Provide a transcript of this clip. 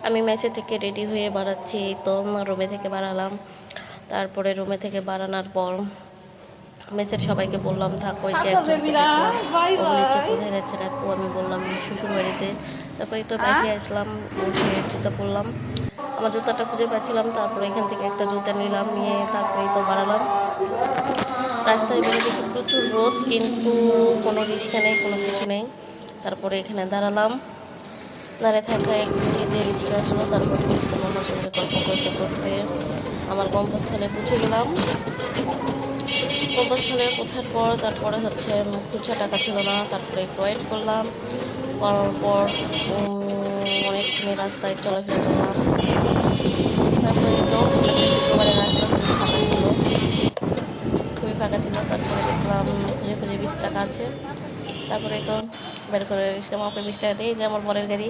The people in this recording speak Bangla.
আমি মেসে থেকে রেডি হয়ে বাড়াচ্ছি, তো রুমে থেকে বাড়ালাম। তারপরে রুমে থেকে বাড়ানোর পর মেসের সবাইকে বললাম থাকো, ওই যে একজনকে দেখলাম ও বলেছে কোথায় যাচ্ছেন আপু, আমি বললাম শ্বশুর বাড়িতে। তারপরে তো বাইকে আসলাম, জুতা পরলাম, আমার জুতাটা খুঁজে পাচ্ছিলাম। তারপরে এখান থেকে একটা জুতা নিলাম, নিয়ে তারপরেই তো বাড়ালাম। রাস্তায় বেরিয়ে দেখি প্রচুর রোদ, কিন্তু কোনো রিস্কা নেই, কোনো কিছু নেই। তারপরে এখানে দাঁড়ালাম, দাঁড়িয়ে থাকা একটু যে রিস্কা আসলো। তারপর রিস্কা মামার সঙ্গে গল্প করতে করতে আমার গন্তব্যস্থলে পৌঁছে গেলাম। গন্তব্যস্থলে পৌঁছার পর তারপরে হচ্ছে খুচরা টাকা ছিল না, তারপরে একটু ওয়েট করলাম। করার পর অনেকখানি রাস্তায় চলাফেরা করলাম। তারপরে তো একটা শুক্রবারের রাস্তা খুবই ফাঁকা ছিল। তারপরে দেখলাম খুঁজে খুঁজে 20 টাকা আছে। তারপরে তো বের করে রিক্সা মামাকে 20 টাকা দিয়ে, যে আমার বরের গাড়ি।